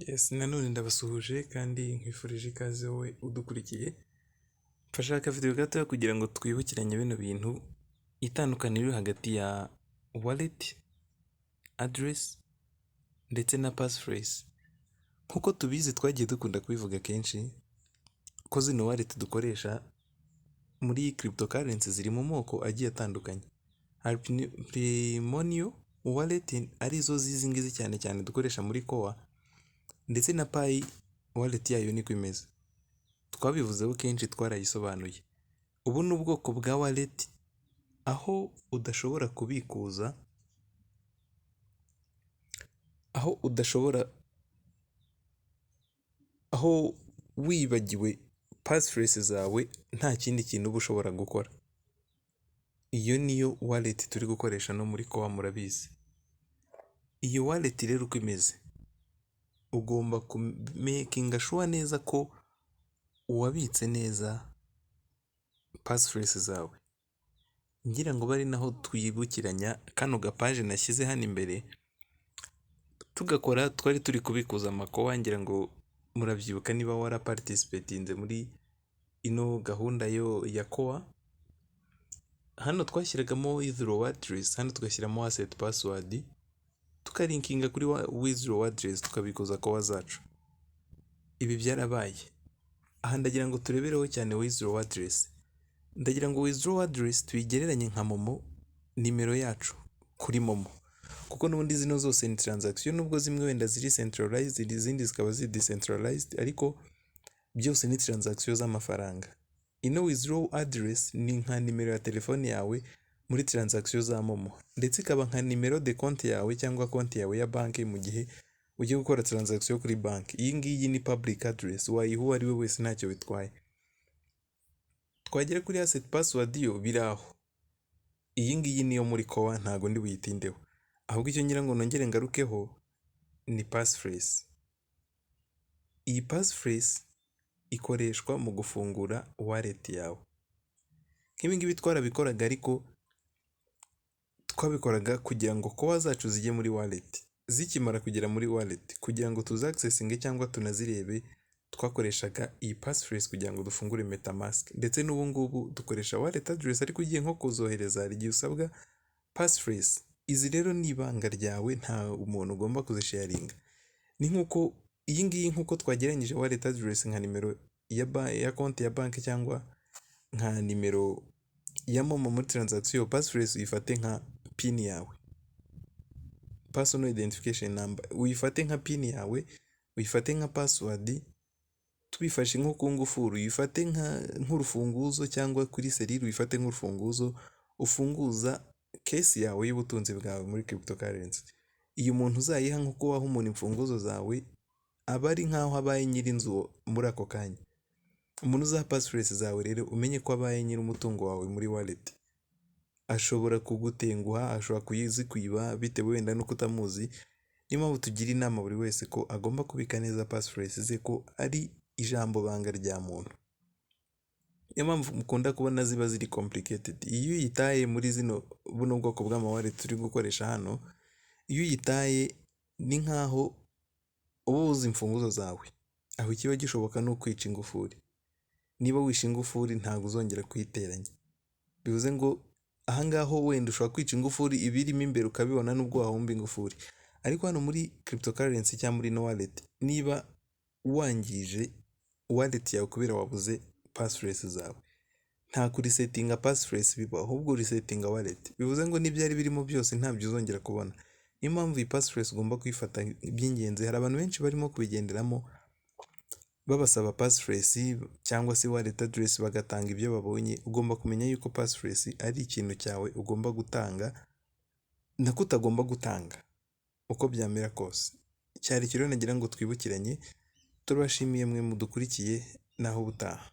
Yes, nanone ndabasuhuje kandi nkwifurije ikaze wowe udukurikiye. Mfasha akavidewo gatoya kugira ngo twibukiranye bino bintu, itandukaniro riri hagati ya wallet, address ndetse na passphrase. Nkuko tubizi twagiye dukunda kubivuga kenshi ko zino wallet dukoresha muri cryptocurrency ziri mu moko agiye atandukanye. Hari Primonio wallet arizo zizi ngizi cyane cyane dukoresha muri Core, ndetse na Pi wallet yayo niko imeze. Twabivuzeho kenshi, twarayisobanuye. Ubu ni ubwoko bwa wallet aho udashobora kubikuza, aho wibagiwe passphrase zawe nta kindi kintu uba ushobora gukora. Iyo niyo wallet turi gukoresha no muri Core, murabizi. Iyo wallet rero uko imeze, ugomba kumakinga sure neza ko wabitse neza passphrase zawe. Ngira ngo bari naho twibukiranya kano gapaje nashyize hano imbere tugakora, twari turi kubikuza amakowa. Ngira ngo murabyibuka niba waraparticipatinze muri ino gahunda ya Core. Hano twashyiragamo withdraw address, hano tugashyiramo asset password, tukalinkinga kuri withdraw address, tukabikuza Core zacu. Ibi byarabaye. Aha ndagira ngo turebereho cyane withdraw address. Ndagira ngo withdraw address tuyigereranye nka Momo, nimero yacu kuri Momo, kuko n'ubundi zino zose ni transaction, nubwo zimwe wenda ziri centralized izindi zikaba ziri decentralized, ariko byose ni transaction z'amafaranga. Ino withdraw address ni nka nimero ya telefone yawe muri transaction za Momo, ndetse ikaba nka nimero de compte yawe cyangwa konti yawe ya banki mu gihe ugiye gukora transaction kuri banki. Iyi ngiyi ni public address, wayiha uwo ari we wese ntacyo bitwaye. Twagera kuri asset password yo biraho. Iyi ngiyi niyo muri Core, ntago ndi buyitindeho, ahubwo icyo ngira ngo nongere ngarukeho ni passphrase. Iyi passphrase ikoreshwa mu gufungura wallet yawe. Nk'ibi ngibi twarabikoraga, ariko twabikoraga kugira ngo Core zacu zijye muri wallet. Zikimara kugera muri wallet, kugira ngo tuza accessinge cyangwa tunazirebe, twakoreshaga iyi passphrase kugira ngo dufungure MetaMask. Ndetse n'ubu ngubu dukoresha wallet address, ariko ugiye nko kuzohereza hari igihe usabwa passphrase. Izi rero ni ibanga ryawe, nta umuntu ugomba kuzisharinga. Ni nkuko iyi ngiyi, nkuko twageranyije wallet address nka nimero ya konti ya banki cyangwa nka nimero ya Momo muri transaction, passphrase uyifate nka pin yawe, personal identification number, uyifate nka pin yawe, uyifate nka password. Tubifashe nko ku ngufuru, uyifate nk'urufunguzo, cyangwa kuri serire uyifate nk'urufunguzo ufunguza case yawe y'ubutunzi bwawe muri cryptocurrency. Iyo umuntu uzayiha nkuko waha umuntu imfunguzo zawe, aba ari nkaho abaye nyir'inzu muri ako kanya. Umuntu uzaha passphrase zawe rero umenye ko abaye nyiri umutungo wawe muri wallet. Ashobora kugutenguha, ashobora kuyizikwiba bitewe wenda nuko utamuzi. Niyo mpamvu tugira inama buri wese ko agomba kubika neza passphrase ze, ko ari ijambo banga rya muntu. Niyo mpamvu mukunda kubona ziba ziri complicated. Iyo uyitaye muri buno bwoko bw'amawallet turi gukoresha hano, iyo uyitaye ni nkaho uba uzi imfunguzo zawe. Aho ikiba gishoboka ni ukwica ingufuri. Niba wishe ingufuri ntabwo uzongera kuyiteranya. Bivuze ngo ahangaho wenda ushobora kwica ingufuri ibirimo imbere ukabibona nubwo wahomba ingufuri. Ariko hano muri cryptocurrency cyangwa muri no wallet, niba wangije wallet yawe kubera wabuze passphrase zawe, nta kurisetinga passphrase biba, ahubwo resetinga wallet. Bivuze ngo n'ibyari birimo byose ntabyo uzongera kubona. Niyo mpamvu iyi passphrase ugomba kuyifata by'ingenzi. Hari abantu benshi barimo kubigenderamo babasaba passphrase cyangwa se wallet address bagatanga ibyo babonye. Ugomba kumenya yuko passphrase ari ikintu cyawe ugomba gutanga, nako utagomba gutanga uko byamera kose. Cyari rero nagira ngo twibukiranye. Turabashimiye mwe mudukurikiye, naho ubutaha.